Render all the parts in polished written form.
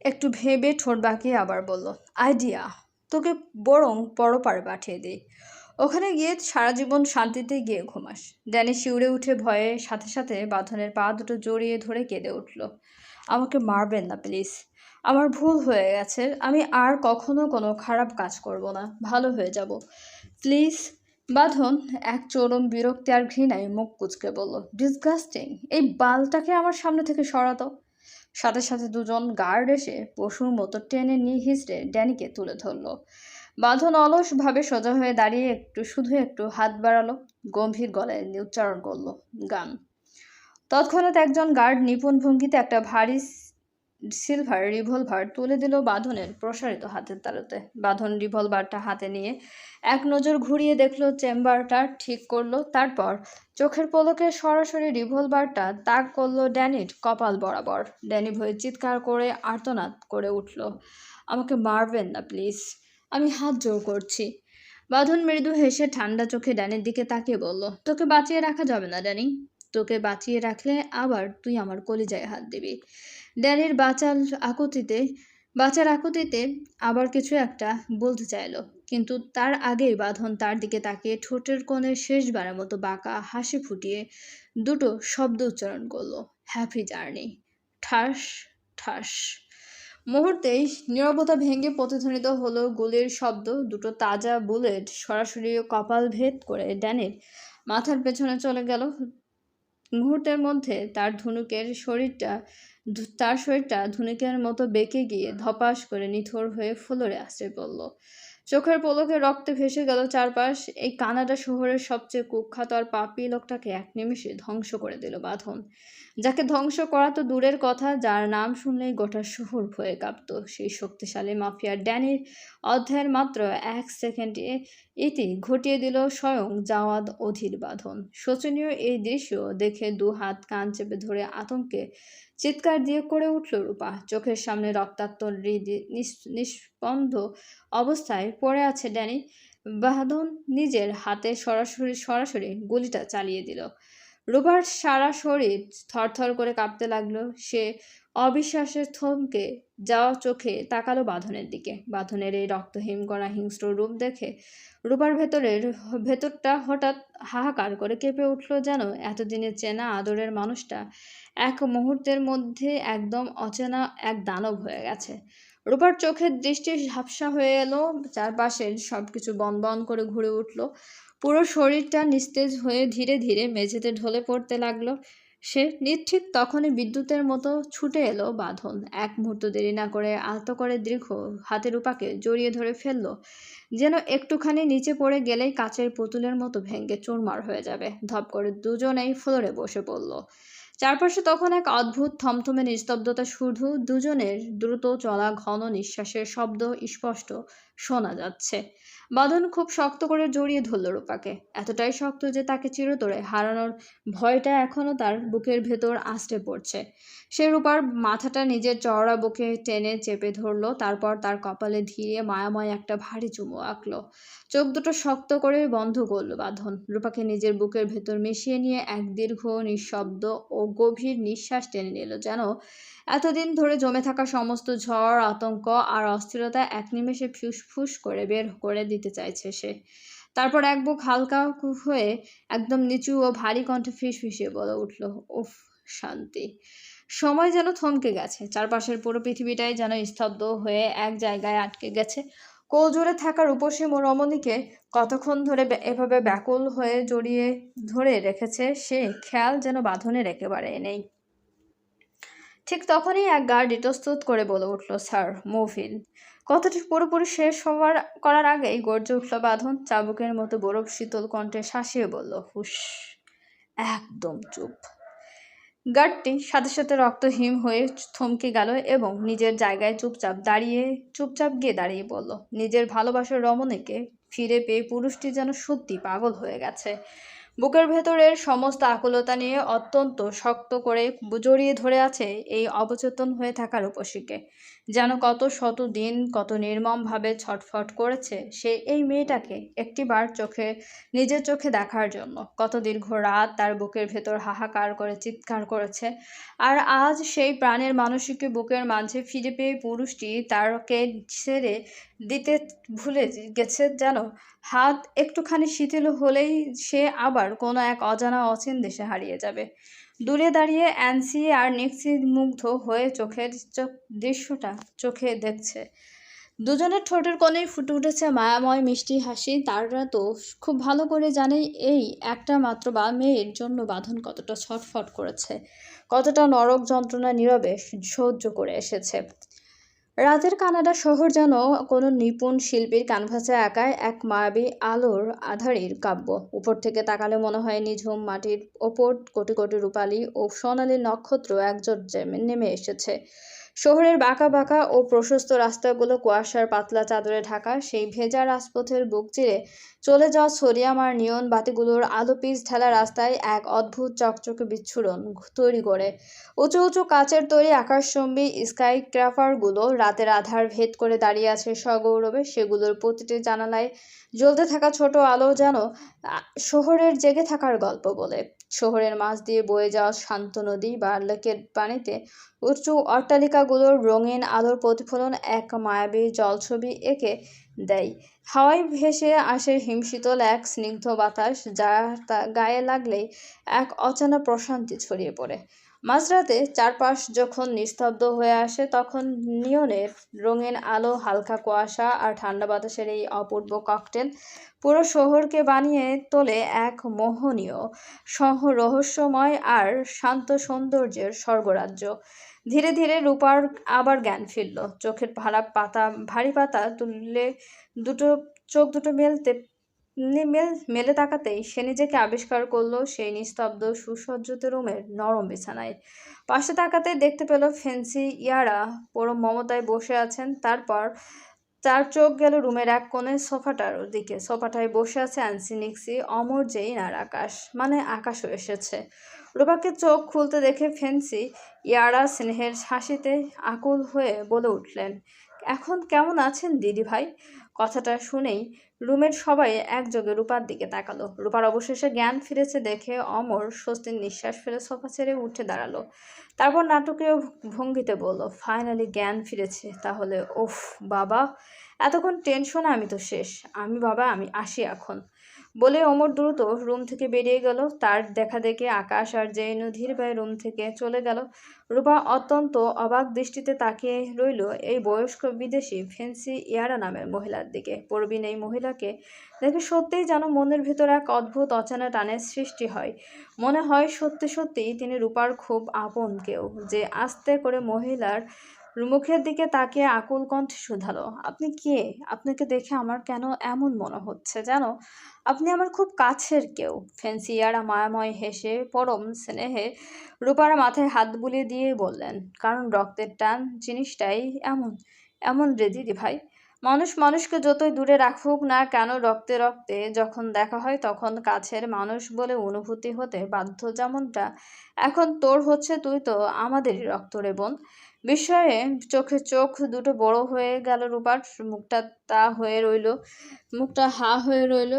একটু ভেবে ঠোঁট বাঁকিয়ে আবার বলল, আইডিয়া, তোকে বরং পরপারে পাঠিয়ে দিই। ওখানে গিয়ে সারা জীবন শান্তিতে গিয়ে ঘুমাস। ড্যানি শিউরে উঠে ভয়ে সাথে সাথে বাঁধনের পা দুটো জড়িয়ে ধরে কেঁদে উঠল। আমাকে মারবেন না প্লিজ। আমার ভুল হয়ে গেছে। আমি আর কখনো কোনো খারাপ কাজ করব না। ভালো হয়ে যাব প্লিজ। বাঁধন এক চরম বিরক্তি আর ঘৃণায় মুখ কুঁচকে বলল, ডিসগাস্টিং, এই বালটাকে আমার সামনে থেকে সরাতো। সাথে সাথে দুজন গার্ড এসে পশুর মতো টেনে নিয়ে হিঁচড়ে ড্যানিকে তুলে ধরলো। বাঁধন অলসভাবে সোজা হয়ে দাঁড়িয়ে শুধু একটু হাত বাড়ালো, গম্ভীর গলায় উচ্চারণ করলো, গান। তৎক্ষণাৎ একজন গার্ড নিপুণ ভঙ্গিতে একটা ভারী সিলভার রিভলভার তুলে দিল বাঁধনের প্রসারিত হাতের তালুতে। বাঁধন রিভলভারটা হাতে নিয়ে এক নজর ঘুরিয়ে দেখলো, চেম্বারটা ঠিক করলো, তারপর চোখের পলকে সরাসরি রিভলভারটা তাক করলো ড্যানির কপাল বরাবর। ড্যানি ভয়ে চিৎকার করে আর্তনাদ করে উঠল, আমাকে মারবেন না প্লিজ, আমি হাত জোড় করছি। বাঁধন মৃদু হেসে ঠান্ডা চোখে ড্যানির দিকে তাকিয়ে বলল, তোকে বাঁচিয়ে রাখা যাবে না ড্যানি। তোকে বাঁচিয়ে রাখলে আবার তুই আমার কলিজায় হাত দিবি। ড্যানির বাঁচার আকুতিতে আবার কিছু একটা বলতে চাইলো, কিন্তু তার আগেই বাঁধন তার দিকে তাকিয়ে ঠোঁটের কোণে শেষবারের মতো বাঁকা হাসি ফুটিয়ে দুটো শব্দ উচ্চারণ করলো, হ্যাপি জার্নি। ঠাস ঠাস মুহূর্তেই নীরবতা ভেঙে প্রতিধ্বনিত হলো গুলির শব্দ। দুটো তাজা বুলেট সরাসরি কপাল ভেদ করে ড্যানির মাথার পেছনে চলে গেল। মুহূর্তের মধ্যে তার শরীরটা ধনুকের মতো বেঁকে গিয়ে ধপাস করে নিথর হয়ে ফ্লোরে আছড়ে পড়ল। চোখের পলকে রক্তে ভেসে গেল চারপাশ। এই কানাডা শহরের সবচেয়ে কুখ্যাত আর পাপী লোকটাকে এক নিমেষে ধ্বংস করে দিল বাঁধন, যাকে ধ্বংস করা তো দূরের কথা, যার নাম শুনলেই গোটা শহর ভয়ে কাঁপত। সেই শক্তিশালী মাফিয়া ড্যানির অধ্যায়ের মাত্র 1 সেকেন্ডে ইতি ঘটিয়ে দিল স্বয়ং জাওয়াদ অধীর বাঁধন। শোচনীয় এই দৃশ্য দেখে দু হাত কান চেপে ধরে আতঙ্কে চিৎকার দিয়ে করে উঠল রূপা। চোখের সামনে রক্তাক্ত নিস্পন্দ অবস্থায় পড়ে আছে ড্যানি। বাঁধন নিজের হাতে সরাসরি গুলিটা চালিয়ে দিল। রূপার সারা শরীর থরথর করে কাঁপতে লাগলো। সে অবিশ্বাসে থমকে যাওয়া চোখে তাকালো বাঁধনের দিকে। বাঁধনের এই রক্তহীন করা হিংস্র রূপ দেখে রূপার ভেতরটা হঠাৎ হাহাকার করে কেঁপে উঠল, যেন এতদিনের চেনা আদরের মানুষটা এক মুহূর্তের মধ্যে একদম অচেনা এক দানব হয়ে গেছে। রূপার চোখের দৃষ্টি ঝাপসা হয়ে এলো, চারপাশের সবকিছু বন করে ঘুরে উঠল। পুরো শরীরটা নিস্তেজ হয়ে ধীরে ধীরে মেঝেতে ঢলে পড়তে লাগলো। ঠিক তখনই বিদ্যুতের মতো ছুটে এলো বাঁধন। এক মুহূর্ত দেরি না করে আলতো করে দীর্ঘ হাতে রূপাকে জড়িয়ে ধরে ফেললো, যেন একটুখানি নিচে পড়ে গেলেই কাচের পুতুলের মতো ভেঙে চুরমার হয়ে যাবে। ধপ করে দুজনেই ফ্লোরে বসে পড়ল। চারপাশে তখন এক অদ্ভুত থমথমে নিস্তব্ধতা, শুধু দুজনের দ্রুত চলা ঘন নিঃশ্বাসের শব্দ স্পষ্ট শোনা যাচ্ছে। বাঁধন খুব শক্ত করে জড়িয়ে ধরল রূপাকে, এতটাই শক্ত যে তাকে চিরতরে হারানোর ভয়টা এখনো তার বুকের ভেতর আঁচড়ে পড়ছে। সে রূপার মাথাটা নিজের চওড়া বুকে টেনে চেপে ধরলো, তারপর তার কপালে ধীরে মায়াময় একটা ভারী চুমু আঁকলো। চোখ দুটো শক্ত করে বন্ধ করল বাঁধন। রূপাকে নিজের বুকের ভেতর মিশিয়ে নিয়ে এক দীর্ঘ নিঃশব্দ ও গভীর নিঃশ্বাস টেনে নিল, যেন এতদিন ধরে জমে থাকা সমস্ত ঝড়, আতঙ্ক আর অস্থিরতা এক নিমেষে ফুসফুস করে বের করে দিতে চাইছে সে। তারপর এক বুক হালকা হয়ে একদম নিচু ও ভারী কণ্ঠে ফিসফিসিয়ে বলে উঠল, উফ, শান্তি। সময় যেন থমকে গেছে। চারপাশের পুরো পৃথিবীটাই যেন স্তব্ধ হয়ে এক জায়গায় আটকে গেছে। কোলজোড়ে থাকা রূপসী রমণীকে কতক্ষণ ধরে এভাবে ব্যাকুল হয়ে জড়িয়ে ধরে রেখেছে সে খেয়াল যেন বাঁধনের একেবারে নেই। ঠিক তখনই এক গার্ড ইতস্তত করে বলে উঠল, স্যার, মুভ ইন। কথাটি পুরোপুরি শেষ করার আগেই গর্জে উঠল বাঁধন, চাবুকের মতো বরফ শীতল কণ্ঠে শাসিয়ে বলল, হুশ, একদম চুপ। গার্ডটি সাথে সাথে রক্তহীন হয়ে থমকে গেল এবং নিজের জায়গায় চুপচাপ গিয়ে দাঁড়িয়ে পড়ল। নিজের ভালোবাসার রমণীকে ফিরে পেয়ে পুরুষটি যেন সত্যি পাগল হয়ে গেছে। বুকের ভেতরের সমস্ত আকুলতা নিয়ে অত্যন্ত শক্ত করে জড়িয়ে ধরে আছে এই অবচেতন হয়ে থাকার উপসীকে। যেন কত শত দিন কত নির্মমভাবে ছটফট করেছে সে এই মেয়েটাকে একটিবার নিজের চোখে দেখার জন্য। কত দীর্ঘ রাত তার বুকের ভেতর হাহাকার করে চিৎকার করেছে। আর আজ সেই প্রাণের মানুষকে বুকের মাঝে ফিরে পেয়ে পুরুষটি তারকে ছেড়ে দিতে ভুলে গেছে যেন। হাত একটুখানি শিথিল হলেই সে আবার কোনো এক অজানা অচিন দেশে হারিয়ে যাবে। দূরে দাঁড়িয়ে অ্যান্সি আর নিক্সি মুগ্ধ হয়ে দৃশ্যটা চোখে দেখছে। দুজনের ঠোঁটের কোণেই ফুটে উঠেছে মায়াময় মিষ্টি হাসি। তারা তো খুব ভালো করে জানে এই একটা মাত্র মেয়ের জন্য বাঁধন কতটা ছটফট করেছে, কতটা নরক যন্ত্রণা নীরবে সহ্য করে এসেছে। রাতের কানাডা শহর যেন কোনো নিপুণ শিল্পীর ক্যানভাসে আঁকা এক মায়াবী আলোর আধারের কাব্য। উপর থেকে তাকালে মনে হয় নিঝুম মাটির ওপর কোটি কোটি রূপালী ও সোনালী নক্ষত্র একজোট নেমে এসেছে। শহরের বাঁকা বাঁকা ও প্রশস্ত রাস্তাগুলো কুয়াশার পাতলা চাদরে ঢাকা। সেই ভেজা রাজপথের বুক চিরে চলে যাওয়া সোডিয়াম আর নিয়ন বাতিগুলোর আলো পিচ ঢালা রাস্তায় এক অদ্ভুত চকচকে বিচ্ছুরণ তৈরি করে। উঁচু উঁচু কাচের তৈরি আকাশচুম্বী স্কাই ক্র্যাফারগুলো রাতের আধার ভেদ করে দাঁড়িয়ে আছে সগৌরবে। সেগুলোর প্রতিটি জানালায় জ্বলতে থাকা ছোট আলো যেন শহরের জেগে থাকার গল্প বলে। শহরের মাঝ দিয়ে বয়ে যাওয়া শান্ত নদী বা লেকের পানিতে উঁচু অট্টালিকাগুলোর রঙিন আলোর প্রতিফলন এক মায়াবী জলছবি এঁকে দেয়। হাওয়ায় ভেসে আসে হিমশীতল এক স্নিগ্ধ বাতাস, যা গায়ে লাগলেই এক অচেনা প্রশান্তি ছড়িয়ে পড়ে। মাঝরাতে চারপাশ যখন নিস্তব্ধ হয়ে আসে তখন নিয়নের রঙিন আলো, হালকা কুয়াশা আর ঠান্ডা বাতাসের এই অপূর্ব ককটেল পুরো শহরকে বানিয়ে তোলে এক মোহনীয় রহস্যময় আর শান্ত সৌন্দর্যের স্বর্গরাজ্য। ধীরে ধীরে রূপার আবার জ্ঞান ফিরল। চোখের ভারী পাতা তুললে চোখ দুটো মেলে তাকাতেই সে নিজেকে আবিষ্কার করলো সেই নিস্তব্ধ সুসজ্জিত রুমের নরম বিছানায়। পাশে তাকাতে দেখতে পেল ফেন্সি ইয়ারা পরম মমতায় বসে আছেন। তারপর তার চোখ গেল রুমের এক কোণে সোফাটার দিকে। সোফাটায় বসে আছে অ্যান্সি, নিক্সি, অমর, জেইন আর আকাশ। মানে আকাশও এসেছে। রূপাকে চোখ খুলতে দেখে ফেন্সি ইয়ারা স্নেহের হাসিতে আকুল হয়ে বলে উঠলেন, এখন কেমন আছেন দিদি ভাই? কথাটা শুনেই রুমের সবাই একযোগে রূপার দিকে তাকালো। রূপার অবশেষে জ্ঞান ফিরেছে দেখে অমর স্বস্তির নিঃশ্বাস ফেলে সোফা ছেড়ে উঠে দাঁড়ালো। তারপর নাটকীয় ভঙ্গিতে বলল, ফাইনালি জ্ঞান ফিরেছে তাহলে। ওফ বাবা, এতক্ষণ টেনশনে আমি তো শেষ। আমি আসি এখন। বলে অমর দ্রুত রুম থেকে বেরিয়ে গেল। তার দেখা দেখে আকাশ আর জেইনও ধীর পায়ে রুম থেকে চলে গেল। রূপা অত্যন্ত অবাক দৃষ্টিতে তাকিয়ে রইল এই বয়স্ক বিদেশি ফেন্সি ইয়ারা নামের মহিলার দিকে। প্রবীণ এই মহিলাকে দেখে সত্যিই যেন মনের ভেতর এক অদ্ভুত অচেনা টানের সৃষ্টি হয়। মনে হয় সত্যি সত্যিই তিনি রূপার খুব আপন কেউ। যে আস্তে করে মহিলার মুখের দিকে তাকিয়ে আকুল কণ্ঠে শুধালো, আপনি কে? আপনাকে দেখে আমার কেন এমন মনে হচ্ছে যেন আপনি আমার খুব কাছের কেউ। ফেন্সিয়ারা মায়াময় হেসে পরম স্নেহে রূপার মাথায় হাত বুলিয়ে দিয়ে বললেন, কারণ রক্তের টান জিনিসটাই এমন এমন রে দিদি ভাই। মানুষ মানুষকে যতই দূরে রাখুক না কেন, রক্তে রক্তে যখন দেখা হয় তখন কাছের মানুষ বলে অনুভূতি হতে বাধ্য। যেমনটা এখন তোর হচ্ছে, তুই তো আমাদেরই রক্ত রে বোন। বিস্ময়ে চোখ দুটো বড় হয়ে গেল রূপার। মুখটা হা হয়ে রইল।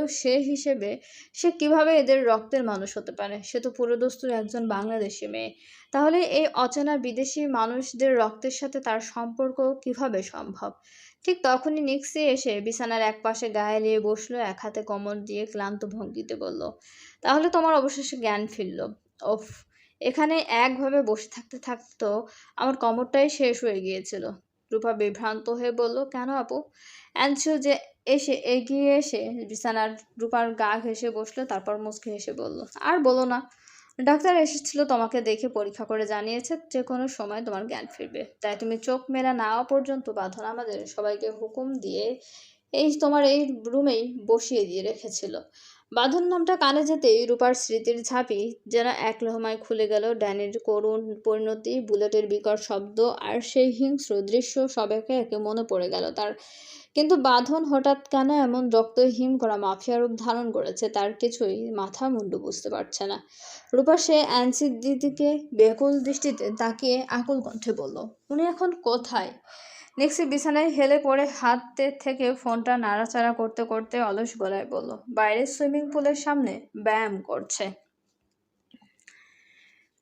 সে কিভাবে এদের রক্তের মানুষ হতে পারে? সে তো পুরোদস্তুর একজন বাংলাদেশি মেয়ে। তাহলে এই অচেনা বিদেশি মানুষদের রক্তের সাথে তার সম্পর্ক কিভাবে সম্ভব? ঠিক তখনই নিক্সি এসে বিছানার এক পাশে গায়ে এলিয়ে বসলো। এক হাতে কোমর দিয়ে ক্লান্ত ভঙ্গিতে বলল, তাহলে তোমার অবশেষে জ্ঞান ফিরল? ওফ, এখানে একভাবে বসে থাকতে থাকতো আমার কোমরটাই শেষ হয়ে গিয়েছিল। রূপা বিভ্রান্ত হয়ে বলল, কেন আপু? অ্যানসু যে এগিয়ে এসে বিছানার রূপার গা ঘেঁষে বসলো। তারপর মুচকি হেসে বলল, আর বলো না, ডাক্তার এসেছিল, তোমাকে দেখে পরীক্ষা করে জানিয়েছে যে কোনো সময় তোমার জ্ঞান ফিরবে। তাই তুমি চোখ মেলা না পর্যন্ত বাঁধন আমাদের সবাইকে হুকুম দিয়ে তোমার এই রুমেই বসিয়ে দিয়ে রেখেছিল। বাঁধন নামটা কানে যেতেই রূপার স্মৃতির ঝাঁপি যেন এক লহমায় খুলে গেল। ড্যানির করুণ পরিণতি, বুলেটের বিকট শব্দ আর সেই হিংস্র দৃশ্য সব একে একে মনে পড়ে গেল তার। কিন্তু বাঁধন হঠাৎ কেন এমন রক্তহীন করা মাফিয়া রূপ ধারণ করেছে তার কিছুই মাথা মুন্ডু বুঝতে পারছে না। রূপা সে অ্যান্সির দিদিকে বেকুল দৃষ্টিতে তাকিয়ে আকুল কণ্ঠে বলল, উনি এখন কোথায়? নেক্সি বিছানায় হেলে পড়ে হাতে থেকে ফোনটা নাড়াচাড়া করতে করতে অলস গলায় বলল, বাইরে সুইমিং পুলের সামনে ব্যায়াম করছে।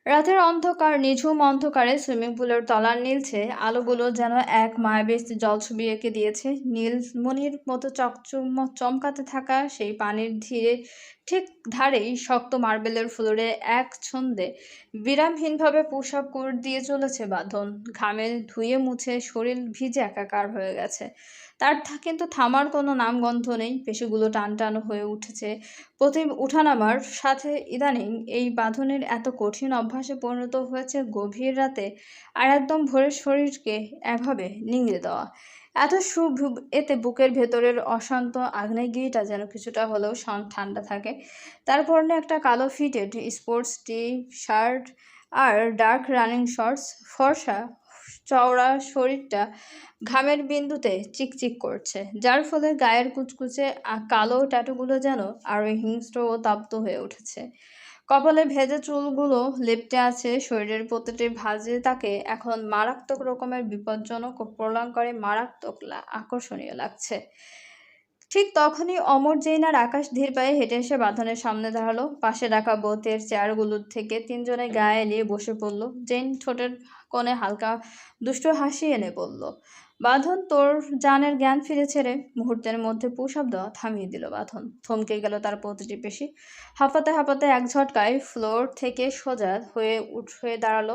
রাতের অন্ধকার, নিঝুম অন্ধকারে সুইমিং পুলের তলার নীলছে আলোগুলো যেন এক মায়াবী জলছবি এঁকে দিয়েছে। নীলমণির মতো চমকাতে থাকা সেই পানির ঠিক ধারেই শক্ত মার্বেলের ফ্লোরে এক ছন্দে বিরামহীনভাবে পুশ আপ করে দিয়ে চলেছে বাঁধন। ঘামে ধুয়ে মুছে শরীর ভিজে একাকার হয়ে গেছে। তার কিন্তু থামার কোনো নামগন্ধ নেই। পেশিগুলো টান টান হয়ে উঠেছে প্রতি উঠানামার সাথে। ইদানিং এই বাঁধনের এত কঠিন অভ্যাসে পরিণত হয়েছে গভীর রাতে আর একদম ভোরের শরীরকে এভাবে নিংড়ে দেওয়া। এতে বুকের ভেতরের অশান্ত আগ্নেয়গিরিটা যেন কিছুটা হলেও ঠান্ডা থাকে। তার পরনে একটা কালো ফিটেড স্পোর্টস টি শার্ট আর ডার্ক রানিং শর্টস। ফর্সা চওড়া শরীরটা ঘামের বিন্দুতে চিকচিক করছে, যার ফলে গায়ের কুচকুচে কালো ট্যাটুগুলো যেন আরো হিংস্র ও তাপ্ত হয়ে উঠেছে। কপালে ভেজা চুলগুলো লেপ্টে আছে শরীরের প্রতিটি ভাঁজে। তাকে এখন মারাত্মক রকমের বিপজ্জনক ও প্রলয়ঙ্করী মারাত্মক আকর্ষণীয় লাগছে। ঠিক তখনই অমর জৈন আর আকাশ ধীর পায়ে হেঁটে এসে বাঁধনের সামনে দাঁড়ালো। পাশে রাখা বোতের চেয়ারগুলোর থেকে তিনজনে গায়ে এলিয়ে বসে পড়ল। জৈন ঠোঁটের কোণে হালকা দুষ্ট হাসি এনে বলল, বাঁধন, তোর জানের জ্ঞান ফিরেছে রে। মুহূর্তের মধ্যে পুশব্দ থামিয়ে দিল বাঁধন। থমকে গেল তার প্রতিটি পেশি। হাঁপাতে হাঁপাতে এক ঝটকায় ফ্লোর থেকে সোজা হয়ে দাঁড়ালো।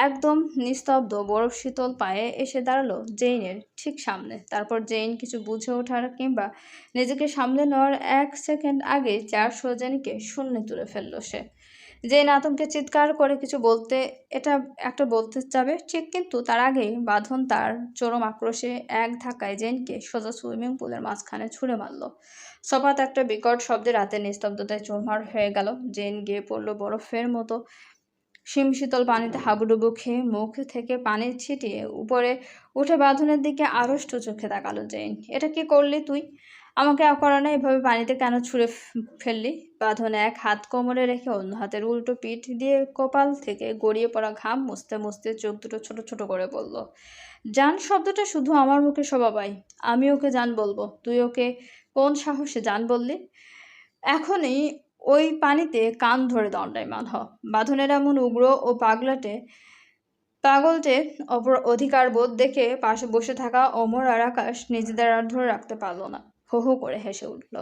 একদম নিস্তব্ধ বরফ শীতল পায়ে এসে দাঁড়ালো জেইনের ঠিক সামনে। তারপর জেইন কিছু বুঝে ওঠার কিংবা নিজেকে সামলে নেওয়ার 1 সেকেন্ড আগে চেয়ার সৌজেনিকে শূন্যে তুলে ফেললো সে। জেইন আতঙ্কে চিৎকার করে কিছু বলতে যাবে ঠিক, কিন্তু তার আগেই বাঁধন তার চরম আক্রোশে এক ধাক্কায় জেইনকে সোজা সুইমিং পুলের মাঝখানে ছুঁড়ে মারল। সপাত একটা বিকট শব্দে রাতের নিস্তব্ধতায় চুরমার হয়ে গেল। জেইন গিয়ে পড়ল বরফের মতো শিমশীতল পানিতে হাবুডুবু খেয়ে। মুখ থেকে পানি ছিটিয়ে উপরে উঠে বাঁধনের দিকে আড়ষ্ট চোখে তাকালো জেইন। এটা কি করলি তুই? আমাকে অকারণে এভাবে পানিতে কেন ছুঁড়ে ফেললি? বাঁধন এক হাত কোমরে রেখে অন্য হাতের উল্টো পিঠ দিয়ে কপাল থেকে গড়িয়ে পড়া ঘাম মুছতে মুছতে চোখ দুটো ছোট ছোট করে বলল, জান শব্দটা শুধু আমার মুখে শোভা পায়। আমি ওকে জান বলবো? তুই ওকে কোন সাহসে জান বললি? এখনই ওই পানিতে কান ধরে দণ্ডায়মান হ। বাঁধনের এমন উগ্র ও পাগলটে অধিকার বোধ দেখে পাশে বসে থাকা অমর আর আকাশ নিজেদের আর ধরে রাখতে পারল না। হো হো করে হেসে উঠল।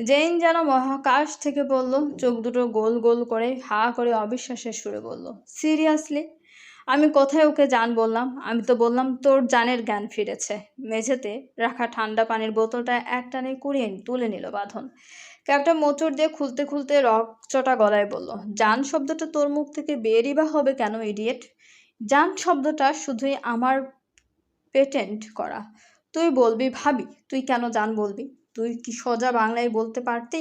জেইন যেন মহাকাশ থেকে বলল, চোখ দুটো গোল গোল করে হা করে অবিশ্বাসের সুরে বলল, সিরিয়াসলি? আমি কোথায় ওকে জান বললাম? আমি তো বললাম তোর জানের জ্ঞান ফিরেছে। মেঝেতে রাখা ঠান্ডা পানির বোতলটা একটানে কুড়িয়ে তুলে নিল বাঁধন। ক্যাপটা মোচড় দিয়ে খুলতে খুলতে রকচটা গলায় বলল, জান শব্দটা তোর মুখ থেকে বেরই বা হবে কেন, ইডিয়েট? জান শব্দটা শুধুই আমার পেটেন্ট করা। তুই বলবি ভাবি, তুই কেন জান বলবি? তুই কি সোজা বাংলায় বলতে পারতি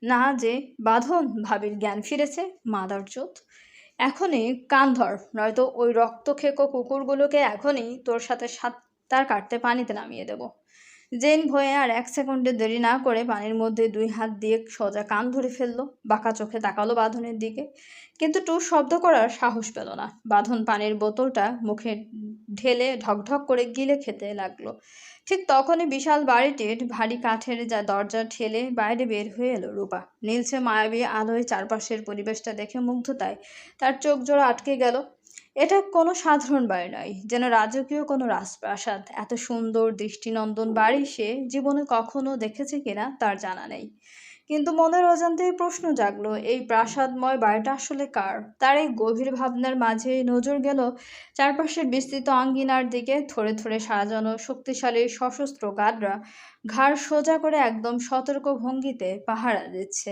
না যে বাঁধন ভাবির জ্ঞান ফিরেছে? মাদারচোদ, এখনই কান ধর, নয়তো ওই রক্তখেকো কুকুরগুলোকে এখনই তোর সাথে সাঁতার কাটতে পানিতে নামিয়ে দেব। জেন ভয়ে আর 1 সেকেন্ডে দেরি না করে পানির মধ্যে 2 হাত দিয়ে সোজা কান ধরে ফেললো। বাঁকা চোখে তাকালো বাঁধনের দিকে, কিন্তু টুঁ শব্দ করার সাহস পেল না। বাঁধন পানির বোতলটা মুখে ঢেলে ঢকঢক করে গিলে খেতে লাগলো। ঠিক তখনই বিশাল বাড়িটির ভারী কাঠের দরজা ঠেলে বাইরে বের হয়ে এলো রূপা। নীলছে মায়াবী আলোয় চারপাশের পরিবেশটা দেখে মুগ্ধতায় তার চোখ জোড়া আটকে গেল। এটা কোনো সাধারণ বাড়ি নয়, যেন রাজকীয় কোনো রাজপ্রাসাদ। এত সুন্দর দৃষ্টিনন্দন বাড়ি সে জীবনে কখনো দেখেছে কিনা তার জানা নেই, কিন্তু মনের অজান্তেই প্রশ্ন জাগলো, এই প্রাসাদময় বাড়িটা আসলে কার? তার এই গভীর ভাবনার মাঝে নজর গেল চারপাশের বিস্তৃত আঙ্গিনার দিকে। থরে থরে সাজানো শক্তিশালী সশস্ত্র গার্ডরা ঘাড় সোজা করে একদম সতর্ক ভঙ্গিতে পাহারা দিচ্ছে।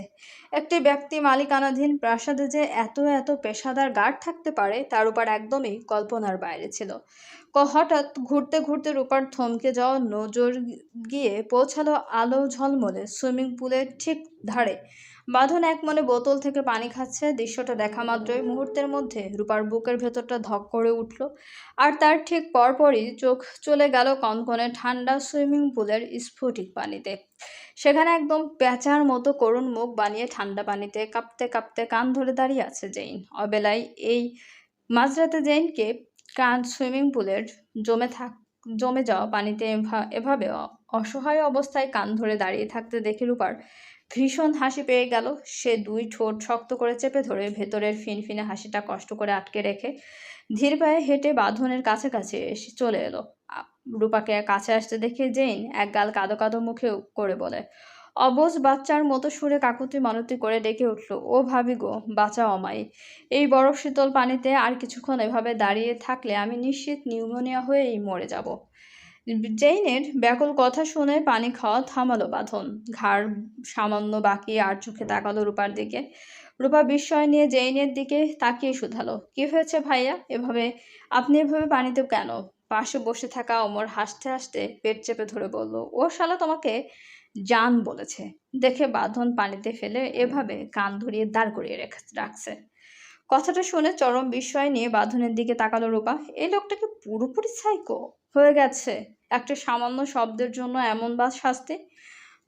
একটি ব্যক্তি মালিকানাধীন প্রাসাদে যে এত এত পেশাদার গার্ড থাকতে পারে তার উপর একদমই কল্পনার বাইরে ছিল। হঠাৎ ঘুরতে ঘুরতে রূপার থমকে যাওয়া নজর গিয়ে পৌঁছালো আলো ঝলমলে সুইমিং পুলের ঠিক ধারে বাঁধন এক মনে বোতল থেকে পানি খাচ্ছে। দৃশ্যটা দেখা মাত্রই মুহূর্তের মধ্যে রূপার বুকের ভেতরটা ধক করে উঠল। আর তার ঠিক পরপরই চোখ চলে গেল কনকনে ঠান্ডা সুইমিং পুলের স্ফটিক পানিতে। সেখানে একদম প্যাঁচার মতো করুণ মুখ বানিয়ে ঠান্ডা পানিতে কাঁপতে কাঁপতে কান ধরে দাঁড়িয়ে আছে জেইন। অবেলায় এই মাঝরাতে জেইনকে সুইমিং পুলের জমে যাওয়া পানিতে এভাবে অসহায় অবস্থায় কান ধরে দাঁড়িয়ে থাকতে দেখে রূপার ভীষণ হাসি পেয়ে গেল। সে দুই ঠোঁট শক্ত করে চেপে ধরে ভেতরের ফিনফিনে হাসিটা কষ্ট করে আটকে রেখে ধীর পায়ে হেঁটে বাঁধনের কাছাকাছি এসে চলে এলো। রূপাকে কাছে আসতে দেখে জেইন এক গাল কাঁদো কাঁদো মুখে করে বলে, অবুঝ বাচ্চার মতো সুরে কাকুতি মানতি করে ডেকে উঠল, ও ভাবি গো, বাঁচাও আমায়। এই বরফ শীতল পানিতে আর কিছুক্ষণ এভাবে দাঁড়িয়ে থাকলে আমি নিশ্চিত নিউমোনিয়া হয়েই মরে যাব। জেইনের ব্যাকুল কথা শুনে পানি খাওয়া থামালো বাঁধন। ঘাড় সামান্য বাকি আর চোখে তাকালো রূপার দিকে। রূপা বিস্ময় নিয়ে জেইনের দিকে তাকিয়ে শুধালো, কি হয়েছে ভাইয়া? আপনি এভাবে পানিতে কেন? পাশে বসে থাকা অমর হাসতে হাসতে পেট চেপে ধরে বলল, ও শালা তোমাকে জান বলেছে দেখে বাঁধন পানিতে ফেলে এভাবে কান ধরিয়ে দাঁড় করিয়ে রাখছে। কথাটা শুনে চরম বিস্ময় নিয়ে বাঁধনের দিকে তাকালো রূপা। এই লোকটাকে পুরোপুরি সাইকো হয়ে গেছে, একটা সামান্য শব্দের জন্য এমন শাস্তি।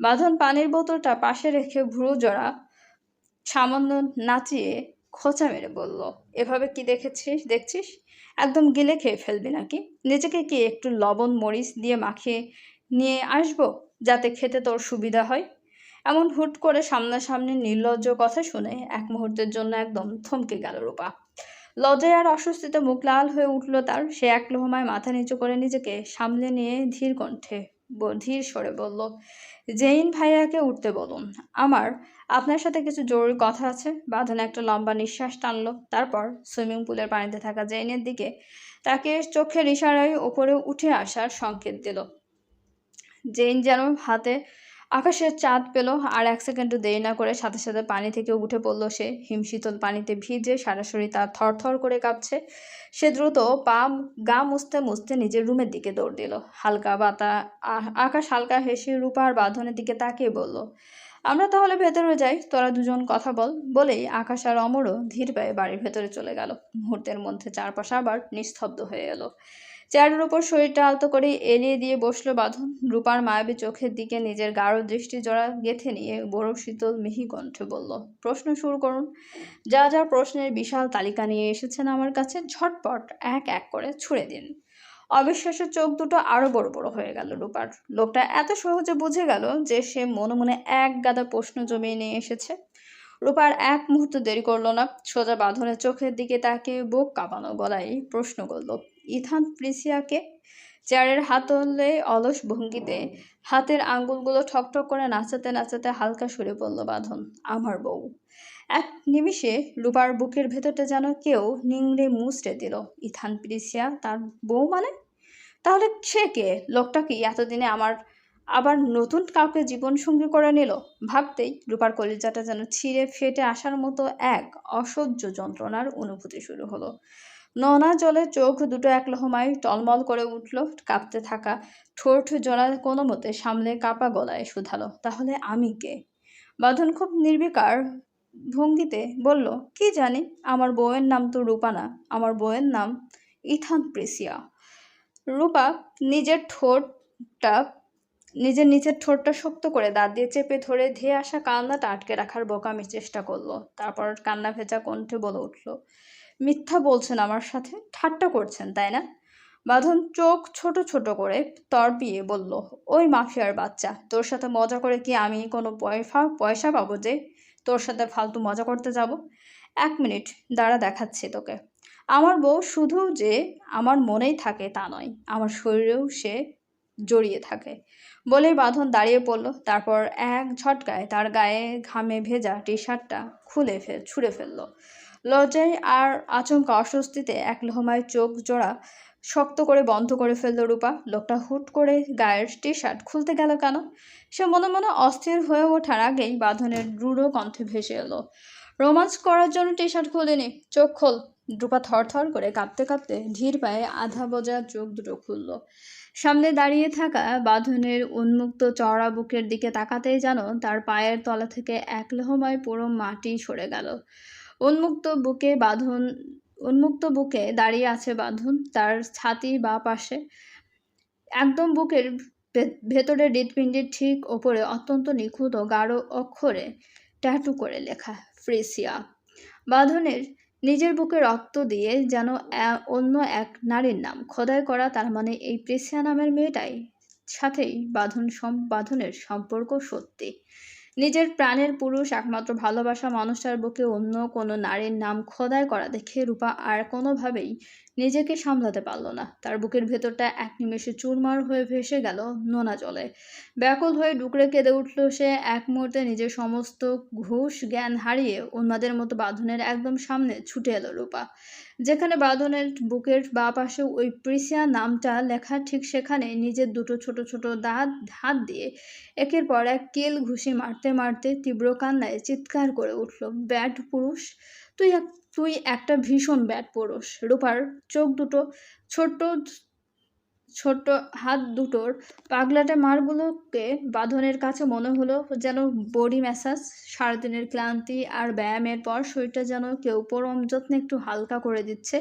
বাঁধন পানির বোতলটা পাশে রেখে ভ্রু জোড়া সামান্য নাচিয়ে খোঁচা মেরে বলল, এভাবে কি দেখছিস? একদম গিলে খেয়ে ফেলবি নাকি? নিজেকে কি একটু লবণ মরিচ দিয়ে মাখিয়ে নিয়ে আসবো যাতে খেতে তোর সুবিধা হয়? এমন হুট করে সামনাসামনি নির্লজ্জ কথা শুনে এক মুহূর্তের জন্য একদম থমকে গেল রূপা। লজ্জায় আর অস্বস্তিতে মুখ লাল হয়ে উঠল তার। সে এক লোহমায় মাথা নিচু করে নিজেকে সামলে নিয়ে ধীর স্বরে বলল, জেইন ভাইয়াকে উঠতে বলুন, আপনার সাথে কিছু জরুরি কথা আছে। বাঁধন একটা লম্বা নিঃশ্বাস টানলো, তারপর সুইমিং পুলের পানিতে থাকা জেইনের দিকে তাকে চোখের ইশারায় ওপরে উঠে আসার সংকেত দিল। জেইন যেন হাতে আকাশের চাঁদ পেল, আর এক সেকেন্ডও দেরি না করে সাথে সাথে পানি থেকে উঠে পড়ল সে। হিমশীতল পানিতে ভিজে সারা শরীর তার থরথর করে কাঁপছে। সে দ্রুত গা মুছতে মুছতে নিজের রুমের দিকে দৌড় দিল। আকাশ হালকা হেসে রূপা আর বাঁধনের দিকে তাকিয়ে বলল, আমরা তাহলে ভেতরে যাই, তোরা দুজন কথা বল। বলেই আকাশ আর অমরও ধীর পায়ে বাড়ির ভেতরে চলে গেল। মুহূর্তের মধ্যে চারপাশ আবার নিস্তব্ধ হয়ে এলো। চেয়ারের উপর শরীরটা আলতো করে এলিয়ে দিয়ে বসলো বাঁধন। রূপার মায়াবী চোখের দিকে নিজের গাঢ় দৃষ্টি জোড়া গেঁথে নিয়ে বরফ শীতল মিহি কণ্ঠে বলল, প্রশ্ন শুরু করুন। যা যা প্রশ্নের বিশাল তালিকা নিয়ে এসেছেন আমার কাছে ঝটপট এক এক করে ছুড়ে দিন। অবিশ্বাস্য চোখ দুটো আরো বড় বড় হয়ে গেল রূপার। লোকটা এত সহজে বুঝে গেল যে সে মনে মনে এক গাদা প্রশ্ন জমিয়ে নিয়ে এসেছে। রূপার এক মুহূর্ত দেরি করলো না, সোজা বাঁধনের চোখের দিকে তাকিয়ে বুক কাঁপানো গলায় প্রশ্ন করল, ইথান প্রিসিয়াকে? চেয়ারের হাতলে অলস ভঙ্গিতে হাতের আঙ্গুলগুলো ঠকঠক করে নাচাতে নাচাতে হালকা সুরে বলল বাঁধন, আমার বউ। এক নিমিষে রূপার বুকের ভেতরটা যেন কেউ নিংড়ে মুচড়ে দিল। ইথান প্রিসিয়া তার বউ মানে? তাহলে সে কে? লোকটা কি এতদিনে আবার নতুন কাউকে জীবনসঙ্গী করে নিল? ভাবতেই রূপার কলিজাটা যেন ছিঁড়ে ফেটে আসার মতো এক অসহ্য যন্ত্রণার অনুভূতি শুরু হলো। নোনা জলে চোখ দুটো এক লহমায় টলমল করে উঠল। কাঁপতে থাকা ঠোঁট জোড়া কোনো মতে সামলে কাপা গলায় শুধালো, তাহলে আমি কে? বাঁধন খুব নির্বিকার ভঙ্গিতে বলল, কি জানি, আমার বউয়ের নাম তো রূপা না, আমার বউয়ের নাম ইথান প্রিসিয়া। রূপা নিজের নিচের ঠোঁটটা শক্ত করে দাঁত দিয়ে চেপে ধরে ধেয়ে আসা কান্নাটা আটকে রাখার বোকামির চেষ্টা করলো। তারপর কান্না ভেজা কণ্ঠে বলে উঠল, মিথ্যা বলছেন আমার সাথে? ঠাট্টা করছেন তাই না? বাঁধন চোখ ছোট ছোট করে তরপিয়ে বলল, ওই মাফিয়ার বাচ্চা, তোর সাথে মজা করে কি আমি কোনো পয়সা পাবো যে তোর সাথে ফালতু মজা করতে যাব? 1 মিনিট দাঁড়া, দেখাচ্ছি তোকে। আমার বউ শুধু যে আমার মনেই থাকে তা নয়, আমার শরীরেও সে জড়িয়ে থাকে। বলেই বাঁধন দাঁড়িয়ে পড়ল। তারপর এক ঝটকায় তার গায়ে ঘামে ভেজা টি শার্টটা ছুঁড়ে ফেললো। লজ্জায় আর আচমকা অস্বস্তিতে এক লোহমায় চোখ জোড়া শক্ত করে বন্ধ করে ফেলল রূপা। লোকটা হুট করে গায়ের টি শার্ট খুলতে গেল কেন? সে মনে মনে অস্থির হয়ে ওঠার আগেই বাঁধনের দৃঢ় কণ্ঠে ভেসে এলো, রোমান্স করার জন্য টি শার্ট খুলিনি, চোখ খোল। রূপা থরথর করে কাঁপতে কাঁপতে ধীর পায়ে আধা বোঝা চোখ দুটো খুলল। সামনে দাঁড়িয়ে থাকা বাঁধনের উন্মুক্ত চওড়া বুকের দিকে তাকাতেই যেন তার পায়ের তলা থেকে এক লহমায় পুরো মাটি সরে গেল। উন্মুক্ত বুকে দাঁড়িয়ে আছে বাঁধন, তার ছাতি বাঁ পাশে, একদম বুকের ভেতরে হৃৎপিণ্ডের ঠিক ওপরে অত্যন্ত নিখুঁত ও গাঢ় অক্ষরে ট্যাটু করে লেখা ফ্রেসিয়া। বাঁধনের নিজের বুকে রক্ত দিয়ে যেন অন্য এক নারীর নাম খোদাই করা, তার মানে এই প্রেসিয়া নামের মেয়েটাই সাথেই বাঁধনের সম্পর্ক সত্যি। নিজের প্রাণের পুরুষ, একমাত্র ভালোবাসা মানুষটার বুকে অন্য কোনো নারীর নাম খোদাই করা দেখে রূপা আর কোনোভাবেই নিজেকে সামলাতে পারল না। তার বুকের ভেতরটা এক নিমেষে চুরমার হয়ে ভেসে গেল নোনা জলে। ব্যাকুল হয়ে ডুকরে কেঁদে উঠল সে। এক মুহূর্তে নিজের সমস্ত হুঁশ জ্ঞান হারিয়ে উন্মাদের মতো বাঁধনের একদম সামনে ছুটে এলো রূপা। যেখানে বাঁধনের বুকের বাঁ পাশে ওই প্রিসিয়া নামটা লেখা, ঠিক সেখানে নিজের দুটো ছোট ছোট হাত দিয়ে একের পর এক কিল ঘুষি মারতে মারতে তীব্র কান্নায় চিৎকার করে উঠল, ব্যাড পুরুষ, তুই একটা ভীষণ ব্যাড পুরুষ। রূপার চোখ দুটো ছোট্ট হাত দুটোর পাগলাটে মারগুলোকে বাঁধনের কাছে মনে হলো যেন বডি ম্যাসাজ। সারাদিনের ক্লান্তি আর ব্যায়ামের পর শরীরটা যেন কেউ পরম যত্নে একটু হালকা করে দিচ্ছে।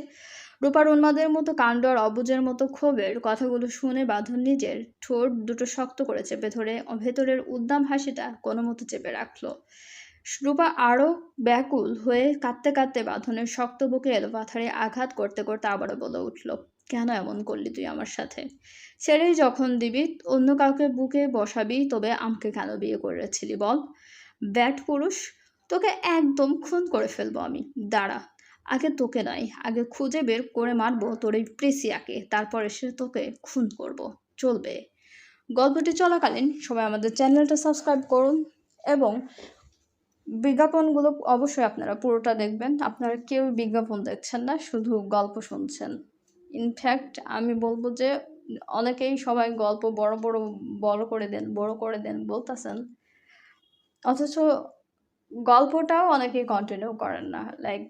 রূপার উন্মাদের মতো কাণ্ড আর অবুজের মতো ক্ষোভের কথাগুলো শুনে বাঁধন নিজের ঠোঁট দুটো শক্ত করে চেপে ধরে ভেতরের উদ্দাম হাসিটা কোনো মতো চেপে রাখলো। রূপা আরও ব্যাকুল হয়ে কাঁদতে কাঁদতে বাঁধনের শক্ত বুকে এলো পাথারে আঘাত করতে করতে আবারও বলে উঠল, কেন এমন করলি তুই আমার সাথে? ছেড়েই যখন দিবি, অন্য কাউকে বুকে বসাবি, তবে আমাকে কেন বিয়ে করেছিলি বল? ব্যাট পুরুষ, তোকে একদম খুন করে ফেলবো আমি। দাঁড়া, আগে তোকে নয়, আগে খুঁজে বের করে মারবো তোর এই প্রেসিয়াকে, তারপর এসে তোকে খুন করব। চলবে? গল্পটি চলাকালীন সবাই আমাদের চ্যানেলটা সাবস্ক্রাইব করুন এবং বিজ্ঞাপনগুলো অবশ্যই আপনারা পুরোটা দেখবেন। আপনারা কেউ বিজ্ঞাপন দেখছেন না, শুধু গল্প শুনছেন। ইনফ্যাক্ট আমি বলবো যে অনেকেই সবাই গল্প বড় করে দেন বলতেছেন, অথচ গল্পটাও অনেকেই কন্টিনিউ করেন না। Like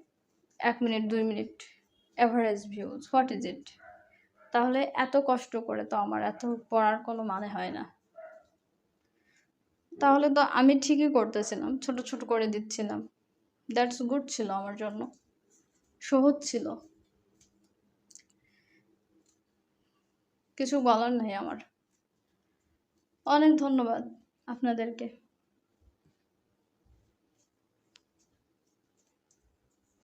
1 minute 2 minute average views, what is it? তাহলে এত কষ্ট করে তো আমার এত পড়ার কোনো মানে হয় না। তাহলে তো আমি ঠিকই করতেছিলাম, ছোট ছোট করে দিচ্ছিলাম। দ্যাটস গুড ছিল, আমার জন্য সহজ ছিল। কিছু বলার নাই আমার। অনেক ধন্যবাদ আপনাদেরকে।